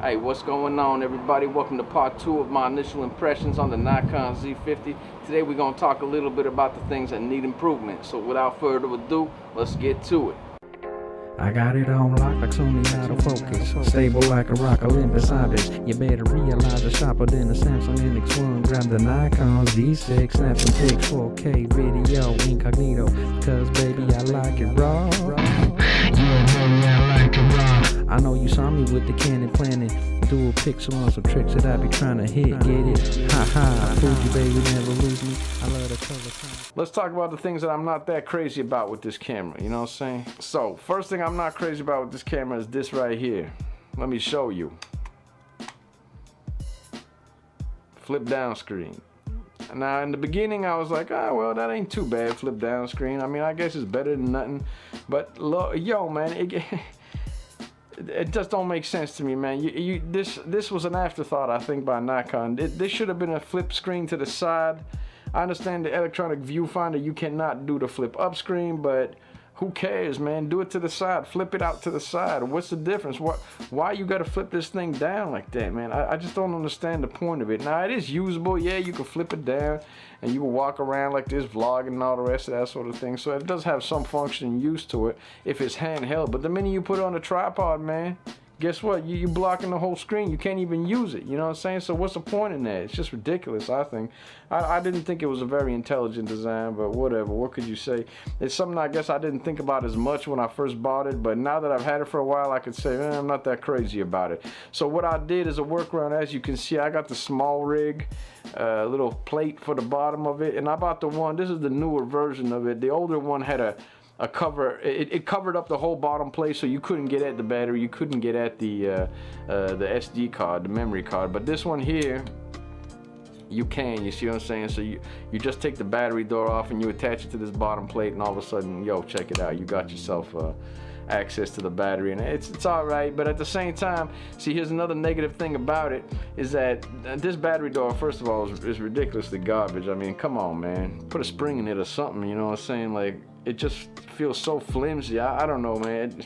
Hey, what's going on, everybody? Welcome to part 2 of my initial impressions on the Nikon Z50. Today we're going to talk a little bit about the things that need improvement. So without further ado, let's get to it. I got it on lock like Sony autofocus, stable like a rock, Olympus Orbis. You better realize it's sharper than a Samsung NX1. Grab the Nikon Z6, snap some pics, 4K video incognito, cause baby I like it raw. I know you saw me with the Canon planning dual pixel on some tricks that I be trying to hit, get it? Ha ha, fooled you baby, never lose me. I love the color sign. Let's talk about the things that I'm not that crazy about with this camera, you know what I'm saying? So, first thing I'm not crazy about with this camera is this right here. Let me show you. Flip down screen. Now, in the beginning, I was like, oh, well, that ain't too bad, flip down screen. I mean, I guess it's better than nothing. But, yo, man, it just don't make sense to me, man. This was an afterthought, I think, by Nikon. This should have been a flip screen to the side. I understand the electronic viewfinder, you cannot do the flip up screen, but who cares, man? Do it to the side, flip it out to the side. What's the difference? Why you gotta flip this thing down like that, man? I just don't understand the point of it. Now, it is usable. Yeah, you can flip it down and you can walk around like this, vlogging and all the rest of that sort of thing. So it does have some function and use to it if it's handheld. But the minute you put it on a tripod, man, guess what? You're blocking the whole screen. You can't even use it. You know what I'm saying? So what's the point in that? It's just ridiculous, I think. I didn't think it was a very intelligent design, but whatever. What could you say? It's something I guess I didn't think about as much when I first bought it, but now that I've had it for a while, I could say, I'm not that crazy about it. So what I did as a workaround, as you can see, I got the small rig, little plate for the bottom of it, and I bought the one, this is the newer version of it. The older one had a cover, it covered up the whole bottom plate, so you couldn't get at the battery, you couldn't get at the SD card, the memory card. But this one here, you can, you see what I'm saying? So you just take the battery door off and you attach it to this bottom plate, and all of a sudden, yo, check it out, you got yourself access to the battery, and it's all right. But at the same time, see, here's another negative thing about it, is that this battery door, first of all, is ridiculously garbage. I mean, come on, man, put a spring in it or something, you know what I'm saying? Like, it just feels so flimsy. I don't know, man.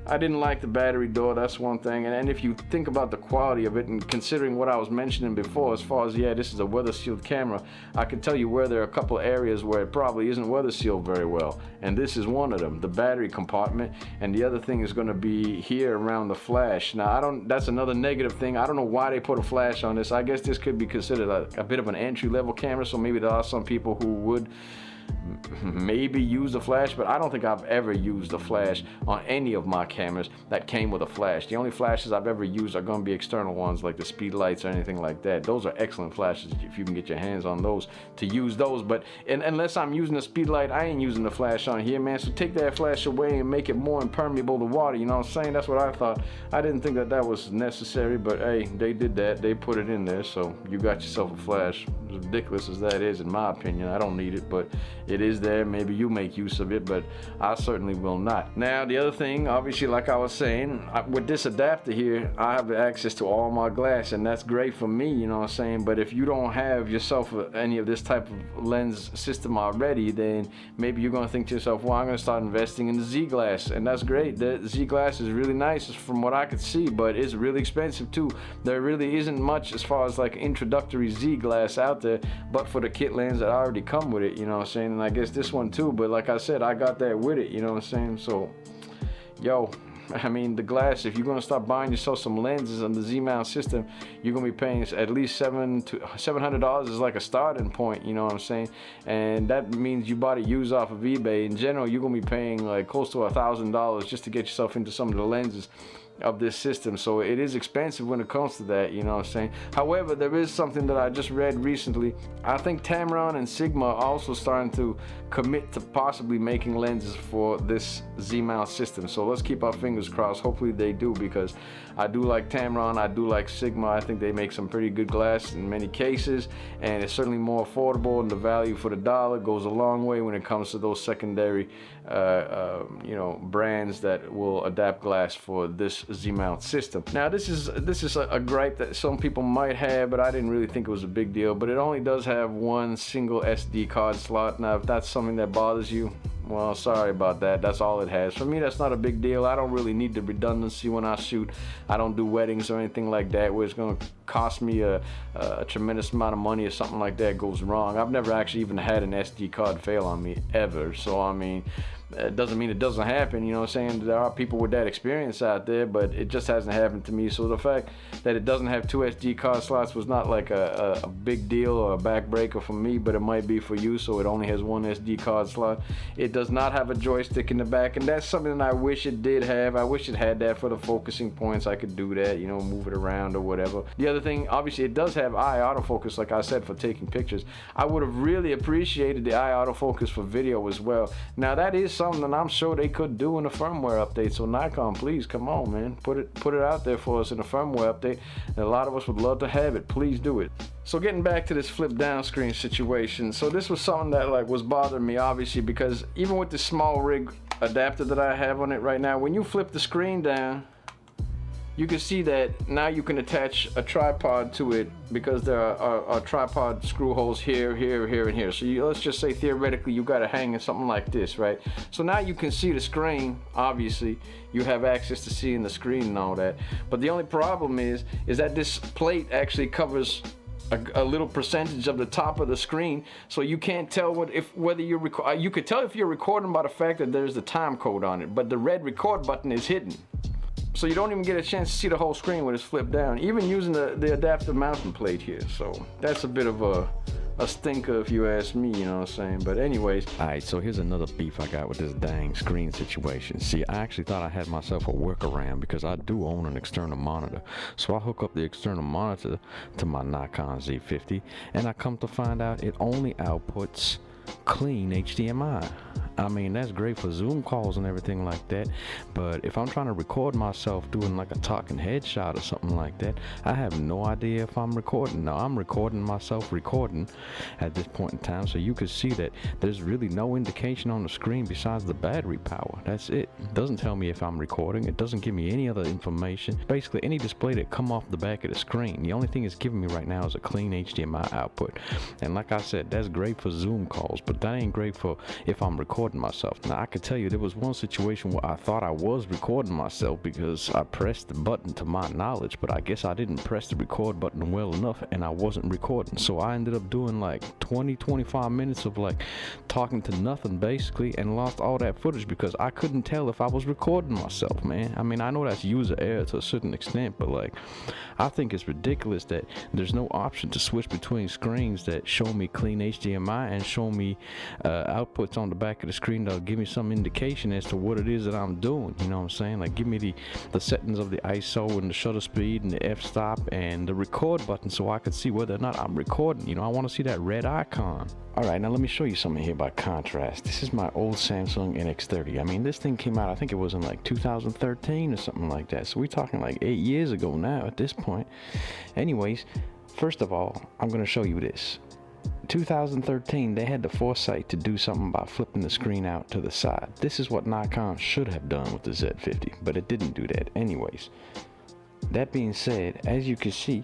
I didn't like the battery door, that's one thing. And if you think about the quality of it, and considering what I was mentioning before, as far as, yeah, this is a weather sealed camera, I can tell you where there are a couple areas where it probably isn't weather sealed very well. And this is one of them, the battery compartment. And the other thing is gonna be here around the flash. Now, that's another negative thing. I don't know why they put a flash on this. I guess this could be considered a bit of an entry-level camera, so maybe there are some people who would maybe use the flash, but I don't think I've ever used a flash on any of my cameras that came with a flash. The only flashes I've ever used are going to be external ones, like the speed lights or anything like that. Those are excellent flashes if you can get your hands on those, to use those. But unless I'm using a speed light, I ain't using the flash on here, man. So take that flash away and make it more impermeable to water, you know what I'm saying? That's what I thought. I didn't think that was necessary, but hey, they did that. They put it in there, so you got yourself a flash. As ridiculous as that is, in my opinion, I don't need it, but it is there. Maybe you make use of it, but I certainly will not. Now, the other thing, obviously, like I was saying, with this adapter here, I have access to all my glass, and that's great for me, you know what I'm saying? But if you don't have yourself any of this type of lens system already, then maybe you're going to think to yourself, well, I'm going to start investing in the Z glass, and that's great. The Z glass is really nice from what I could see, but it's really expensive too. There really isn't much as far as like introductory Z glass out there, but for the kit lens that already come with it, you know what I'm saying? And I guess this one too, but like I said, I got that with it, you know what I'm saying? So, yo, I mean, the glass, if you're gonna start buying yourself some lenses on the Z-mount system, you're gonna be paying at least $700 is like a starting point, you know what I'm saying? And that means you bought it used off of eBay. In general, you're gonna be paying like close to $1,000 just to get yourself into some of the lenses of this system. So it is expensive when it comes to that, you know what I'm saying? However, there is something that I just read recently. I think Tamron and Sigma are also starting to commit to possibly making lenses for this Z-mount system. So let's keep our fingers crossed. Hopefully they do, because I do like Tamron, I do like Sigma. I think they make some pretty good glass in many cases, and it's certainly more affordable, and the value for the dollar goes a long way when it comes to those secondary you know, brands that will adapt glass for this Z-mount system. Now, this is a gripe that some people might have, but I didn't really think it was a big deal. But it only does have one single SD card slot. Now, if that's something that bothers you, Well, sorry about that. That's all it has. For me, that's not a big deal. I don't really need the redundancy when I shoot. I don't do weddings or anything like that where it's going to cost me a tremendous amount of money if something like that goes wrong. I've never actually even had an SD card fail on me, ever. So, I mean, it doesn't mean it doesn't happen, you know what I'm saying? There are people with that experience out there, but it just hasn't happened to me. So the fact that it doesn't have 2 SD card slots was not like a big deal or a backbreaker for me, but it might be for you. So it only has 1 SD card slot. It does not have a joystick in the back, and that's something that I wish it did have. I wish it had that for the focusing points. I could do that, you know, move it around or whatever. The other thing, obviously, it does have eye autofocus, like I said, for taking pictures. I would have really appreciated the eye autofocus for video as well. Now that is something that I'm sure they could do in a firmware update. So Nikon, please come on, man, put it out there for us in a firmware update. And a lot of us would love to have it. Please do it. So getting back to this flip down screen situation, so this was something that like was bothering me, obviously, because even with the small rig adapter that I have on it right now, when you flip the screen down, you can see that now you can attach a tripod to it because there are tripod screw holes here, here, here, and here. So let's just say theoretically you got it hanging something like this, right? So now you can see the screen. Obviously, you have access to seeing the screen and all that. But the only problem is that this plate actually covers a little percentage of the top of the screen, so you can't tell whether you're you could tell if you're recording by the fact that there's the time code on it, but the red record button is hidden. So you don't even get a chance to see the whole screen when it's flipped down, even using the adaptive mounting plate here. So that's a bit of a stinker if you ask me, you know what I'm saying? But anyways. Alright, so here's another beef I got with this dang screen situation. See, I actually thought I had myself a workaround because I do own an external monitor. So I hook up the external monitor to my Nikon Z50, and I come to find out it only outputs clean HDMI. I mean, that's great for Zoom calls and everything like that, but if I'm trying to record myself doing like a talking headshot or something like that, I have no idea if I'm recording. Now, I'm recording myself recording at this point in time, so you can see that there's really no indication on the screen besides the battery power. That's it. It doesn't tell me if I'm recording. It doesn't give me any other information. Basically, any display that come off the back of the screen, the only thing it's giving me right now is a clean HDMI output. And like I said, that's great for Zoom calls, but that ain't great for if I'm recording myself. Now, I could tell you there was one situation where I thought I was recording myself because I pressed the button to my knowledge, but I guess I didn't press the record button well enough and I wasn't recording. So I ended up doing like 20-25 minutes of like talking to nothing basically, and lost all that footage because I couldn't tell if I was recording myself, man. I mean, I know that's user error to a certain extent, but like, I think it's ridiculous that there's no option to switch between screens that show me clean HDMI and show me outputs on the back of the screen that'll give me some indication as to what it is that I'm doing. You know what I'm saying? Like, give me the settings of the ISO and the shutter speed and the f-stop and the record button so I can see whether or not I'm recording. You know, I want to see that red icon. Alright, now let me show you something here by contrast. This is my old Samsung NX30. I mean, this thing came out, I think it was in like 2013 or something like that. So we're talking like 8 years ago now at this point. Anyways, first of all, I'm going to show you this. 2013, they had the foresight to do something by flipping the screen out to the side. This is what Nikon should have done with the Z50, but it didn't do that. Anyways, that being said, as you can see,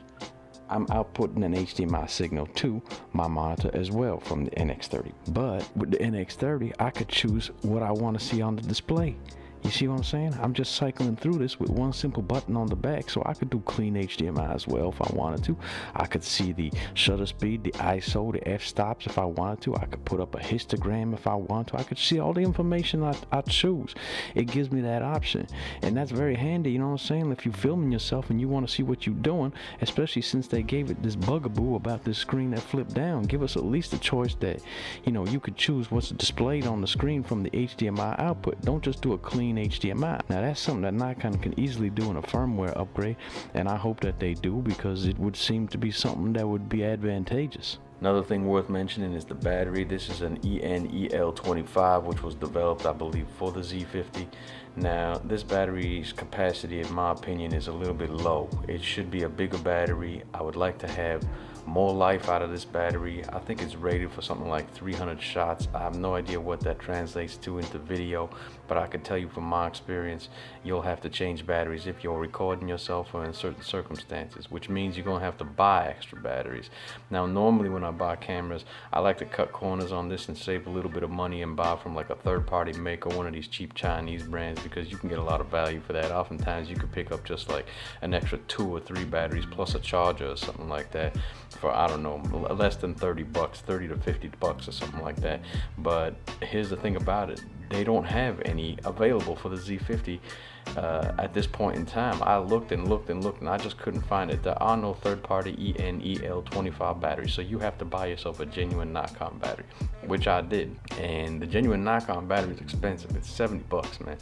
I'm outputting an HDMI signal to my monitor as well from the NX30. But with the NX30, I could choose what I want to see on the display. You see what I'm saying? I'm just cycling through this with one simple button on the back, so I could do clean HDMI as well if I wanted to. I could see the shutter speed, the ISO, the f-stops if I wanted to. I could put up a histogram if I want to. I could see all the information I choose. It gives me that option, and that's very handy, you know what I'm saying? If you're filming yourself and you want to see what you're doing, especially since they gave it this bugaboo about this screen that flipped down, give us at least a choice that, you know, you could choose what's displayed on the screen from the HDMI output. Don't just do a clean HDMI. Now, that's something that Nikon can easily do in a firmware upgrade, and I hope that they do, because it would seem to be something that would be advantageous. Another thing worth mentioning is the battery. This is an ENEL25, which was developed, I believe, for the Z50. Now, this battery's capacity, in my opinion, is a little bit low. It should be a bigger battery. I would like to have more life out of this battery. I think it's rated for something like 300 shots. I have no idea what that translates to into video, but I can tell you from my experience, you'll have to change batteries if you're recording yourself or in certain circumstances, which means you're gonna have to buy extra batteries. Now, normally when I buy cameras. I like to cut corners on this and save a little bit of money and buy from like a third-party maker, one of these cheap Chinese brands, because you can get a lot of value for that. Oftentimes you could pick up just like an extra 2 or 3 batteries plus a charger or something like that for, I don't know, less than 30 bucks, 30 to 50 bucks or something like that. But here's the thing about it, they don't have any available for the Z50 at this point in time. I looked and looked and looked and I just couldn't find it. There are no third-party ENEL25 batteries, so you have to buy yourself a genuine Nikon battery, which I did. And the genuine Nikon battery is expensive. It's 70 bucks, man.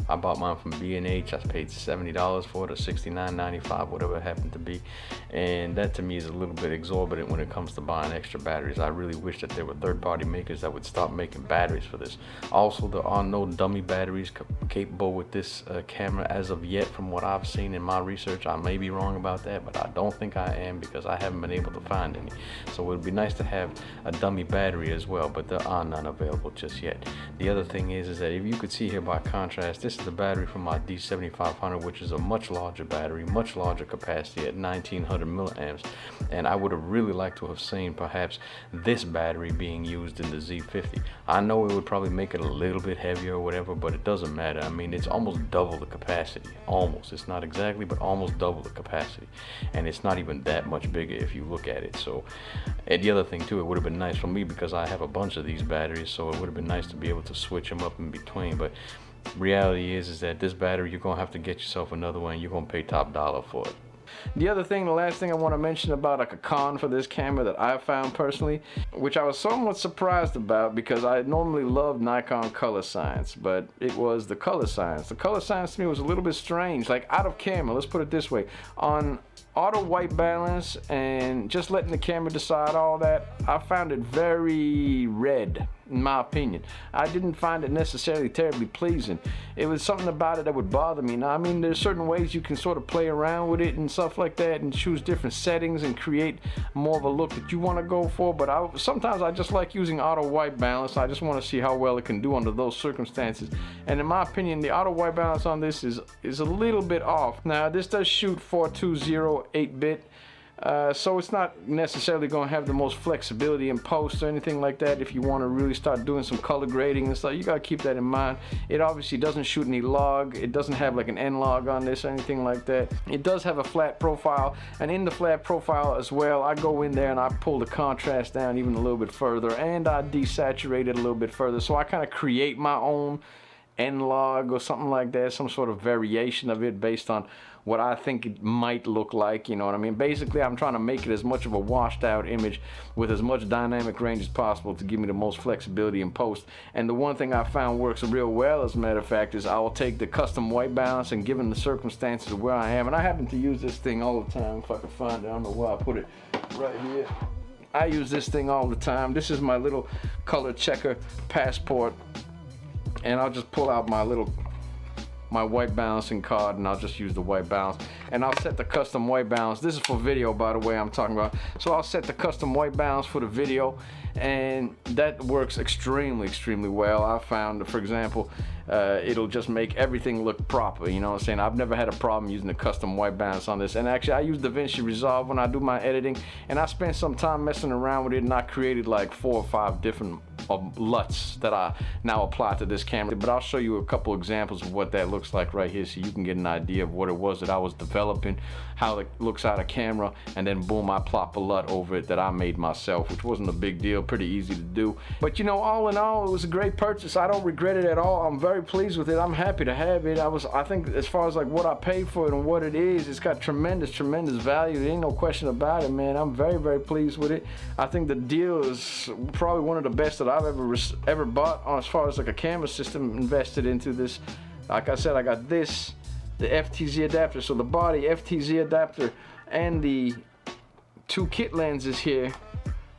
I bought mine from B&H. I paid $70 for it, or $69.95, whatever it happened to be. And that to me is a little bit exorbitant when it comes to buying extra batteries. I really wish that there were third-party makers that would stop making batteries for this. Also, there are no dummy batteries capable with this camera as of yet, from what I've seen in my research. I may be wrong about that, but I don't think I am, because I haven't been able to find any. So it would be nice to have a dummy battery as well, but there are none available just yet. The other thing is that if you could see here by contrast, this is the battery from my D7500, which is a much larger battery, much larger capacity at 1900 milliamps. And I would have really liked to have seen perhaps this battery being used in the Z50. I know it would probably make it a little bit heavier or whatever, but it doesn't matter. I mean, it's almost double the capacity. Almost. It's not exactly, but almost double the capacity. And it's not even that much bigger if you look at it. So, and the other thing too, it would have been nice for me because I have a bunch of these batteries, so it would have been nice to be able to switch them up in between. But reality is that this battery, you're gonna have to get yourself another one. You're gonna pay top dollar for it. The other thing, the last thing I want to mention about like a con for this camera that I found personally, which I was somewhat surprised about because I normally love Nikon color science, but it was the color science. The color science to me was a little bit strange, like out of camera, let's put it this way. On auto white balance and just letting the camera decide all that, I found it very red, in my opinion. I didn't find it necessarily terribly pleasing. It was something about it that would bother me. Now, I mean, there's certain ways you can sort of play around with it and stuff like that and choose different settings and create more of a look that you want to go for, but sometimes I just like using auto white balance. I just want to see how well it can do under those circumstances. And in my opinion, the auto white balance on this is a little bit off. Now, this does shoot 420 8-bit. So it's not necessarily going to have the most flexibility in post or anything like that. If you want to really start doing some color grading and stuff, you got to keep that in mind. It obviously doesn't shoot any log. It doesn't have like an N log on this or anything like that. It does have a flat profile, and in the flat profile as well, I go in there and I pull the contrast down even a little bit further, and I desaturate it a little bit further. So I kind of create my own N log or something like that, some sort of variation of it based on what I think it might look like, you know what I mean? Basically, I'm trying to make it as much of a washed out image with as much dynamic range as possible to give me the most flexibility in post. And the one thing I found works real well, as a matter of fact, is I will take the custom white balance, and given the circumstances of where I am, and I happen to use this thing all the time, if I can find it, I don't know where I put it, right here. I use this thing all the time. This is my little color checker passport, and I'll just pull out my white balancing card, and I'll just use the white balance, and I'll set the custom white balance. This is for video, by the way, I'm talking about. So I'll set the custom white balance for the video, and that works extremely well. I found, for example, it'll just make everything look proper, you know what I'm saying? I've never had a problem using the custom white balance on this. And actually, I use DaVinci Resolve when I do my editing, and I spent some time messing around with it, and I created like 4 or 5 different LUTs that I now apply to this camera. But I'll show you a couple examples of what that looks like right here, so you can get an idea of what it was that I was developing, how it looks out of camera, and then boom, I plop a LUT over it that I made myself, which wasn't a big deal, pretty easy to do. But you know, all in all, it was a great purchase. I don't regret it at all. I'm very pleased with it. I'm happy to have it. I think as far as like what I paid for it and what it is, it's got tremendous value. There ain't no question about it, man. I'm very pleased with it. I think the deal is probably one of the best that I've ever bought as far as like a camera system invested into this. Like I said, I got this, the FTZ adapter, so the body FTZ adapter and the 2 kit lenses here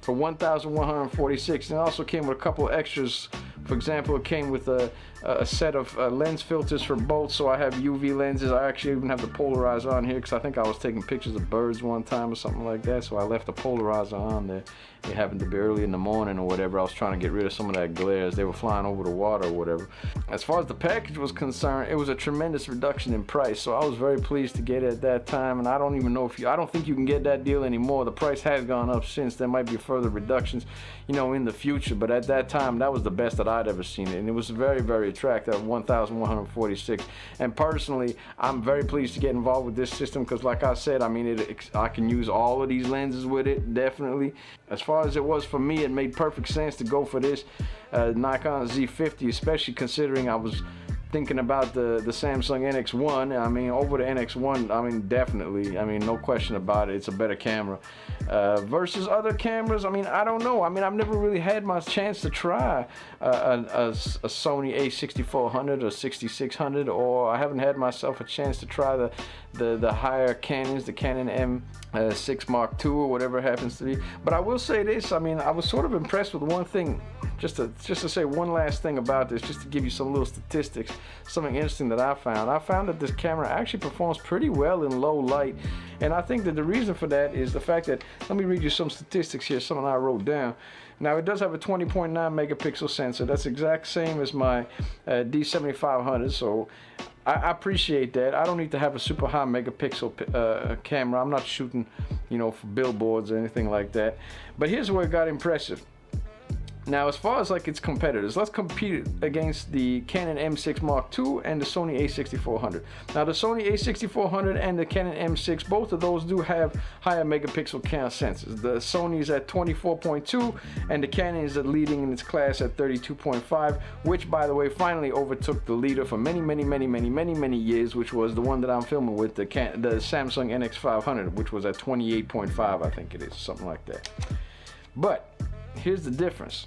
for $1,146, and it also came with a couple of extras. For example, it came with a a set of lens filters for both, so I have UV lenses. I actually even have the polarizer on here because I think I was taking pictures of birds one time or something like that, so I left the polarizer on there. It happened to be early in the morning or whatever. I was trying to get rid of some of that glare as they were flying over the water or whatever. As far as the package was concerned, it was a tremendous reduction in price, so I was very pleased to get it at that time. And I don't even know if I don't think you can get that deal anymore. The price has gone up since. There might be further reductions, you know, in the future, but at that time that was the best that I'd ever seen it, and it was very, very attractive. $1,146. And personally, I'm very pleased to get involved with this system because, like I said, I mean, I can use all of these lenses with it, definitely. As far as it was for me, it made perfect sense to go for this Nikon Z50, especially considering I was thinking about the Samsung NX1. I mean, over the NX1, I mean, definitely, I mean, no question about it, it's a better camera. Versus other cameras, I mean, I don't know. I mean, I've never really had my chance to try a Sony a6400 or 6600, or I haven't had myself a chance to try the higher Canons, the Canon M6 Mark II or whatever it happens to be. But I will say this, I mean, I was sort of impressed with one thing, just to say one last thing about this, just to give you some little statistics, something interesting that I found. I found that this camera actually performs pretty well in low light, and I think that the reason for that is the fact that, let me read you some statistics here, something I wrote down. Now, it does have a 20.9 megapixel sensor. That's exact same as my D7500, so I appreciate that. I don't need to have a super high megapixel camera. I'm not shooting, you know, for billboards or anything like that. But here's where it got impressive. Now, as far as like its competitors, let's compete against the Canon M6 Mark II and the Sony a6400. Now, the Sony a6400 and the Canon M6, both of those do have higher megapixel camera sensors. The Sony is at 24.2 and the Canon is leading in its class at 32.5, which, by the way, finally overtook the leader for many years, which was the one that I'm filming with, the Samsung NX500, which was at 28.5, I think it is, something like that. But here's the difference.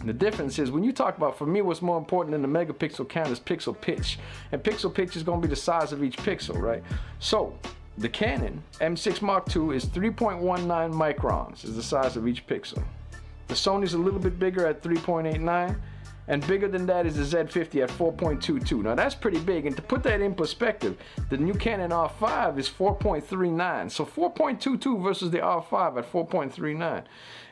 The difference is, when you talk about, for me, what's more important than the megapixel count is pixel pitch. And pixel pitch is going to be the size of each pixel, right? So the Canon M6 Mark II is 3.19 microns is the size of each pixel. The Sony's a little bit bigger at 3.89, and bigger than that is the Z50 at 4.22. Now that's pretty big, and to put that in perspective, the new Canon R5 is 4.39. So 4.22 versus the R5 at 4.39.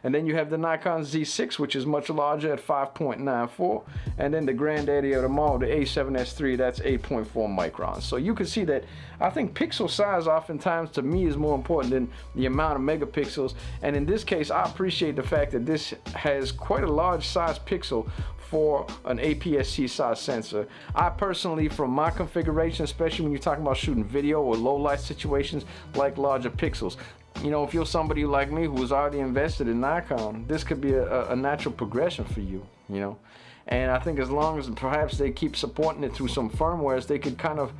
And then you have the Nikon Z6, which is much larger at 5.94. And then the granddaddy of them all, the A7S III, that's 8.4 microns. So you can see that I think pixel size oftentimes to me is more important than the amount of megapixels. And in this case, I appreciate the fact that this has quite a large size pixel for an aps-c size sensor. I personally, from my configuration, especially when you're talking about shooting video or low light situations, like larger pixels. You know, if you're somebody like me who was already invested in Nikon, this could be a natural progression for you, you know. And I think as long as perhaps they keep supporting it through some firmwares, they could kind of,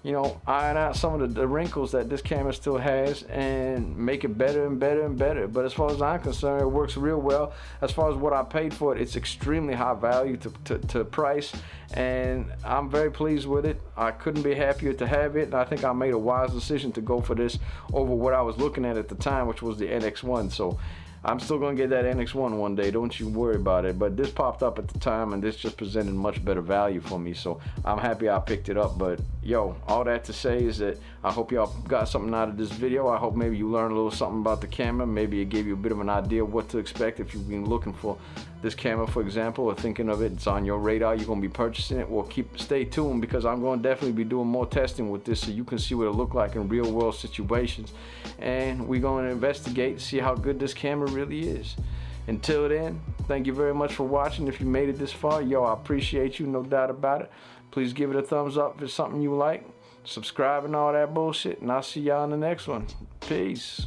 you know, iron out some of the wrinkles that this camera still has and make it better and better and better. But as far as I'm concerned, it works real well. As far as what I paid for it, it's extremely high value to price, and I'm very pleased with it. I couldn't be happier to have it, and I think I made a wise decision to go for this over what I was looking at the time, which was the NX1. So I'm still gonna get that NX1 one day, don't you worry about it. But this popped up at the time, and this just presented much better value for me, so I'm happy I picked it up. But yo, all that to say is that I hope y'all got something out of this video. I hope maybe you learned a little something about the camera. Maybe it gave you a bit of an idea of what to expect if you've been looking for this camera, for example, or thinking of it. It's on your radar, you're gonna be purchasing it. Well, stay tuned, because I'm gonna definitely be doing more testing with this so you can see what it look like in real world situations, and we're gonna investigate, see how good this camera really is. Until then, thank you very much for watching. If you made it this far, yo, I appreciate you, no doubt about it. Please give it a thumbs up if it's something you like, subscribe and all that bullshit, and I'll see y'all in the next one. Peace.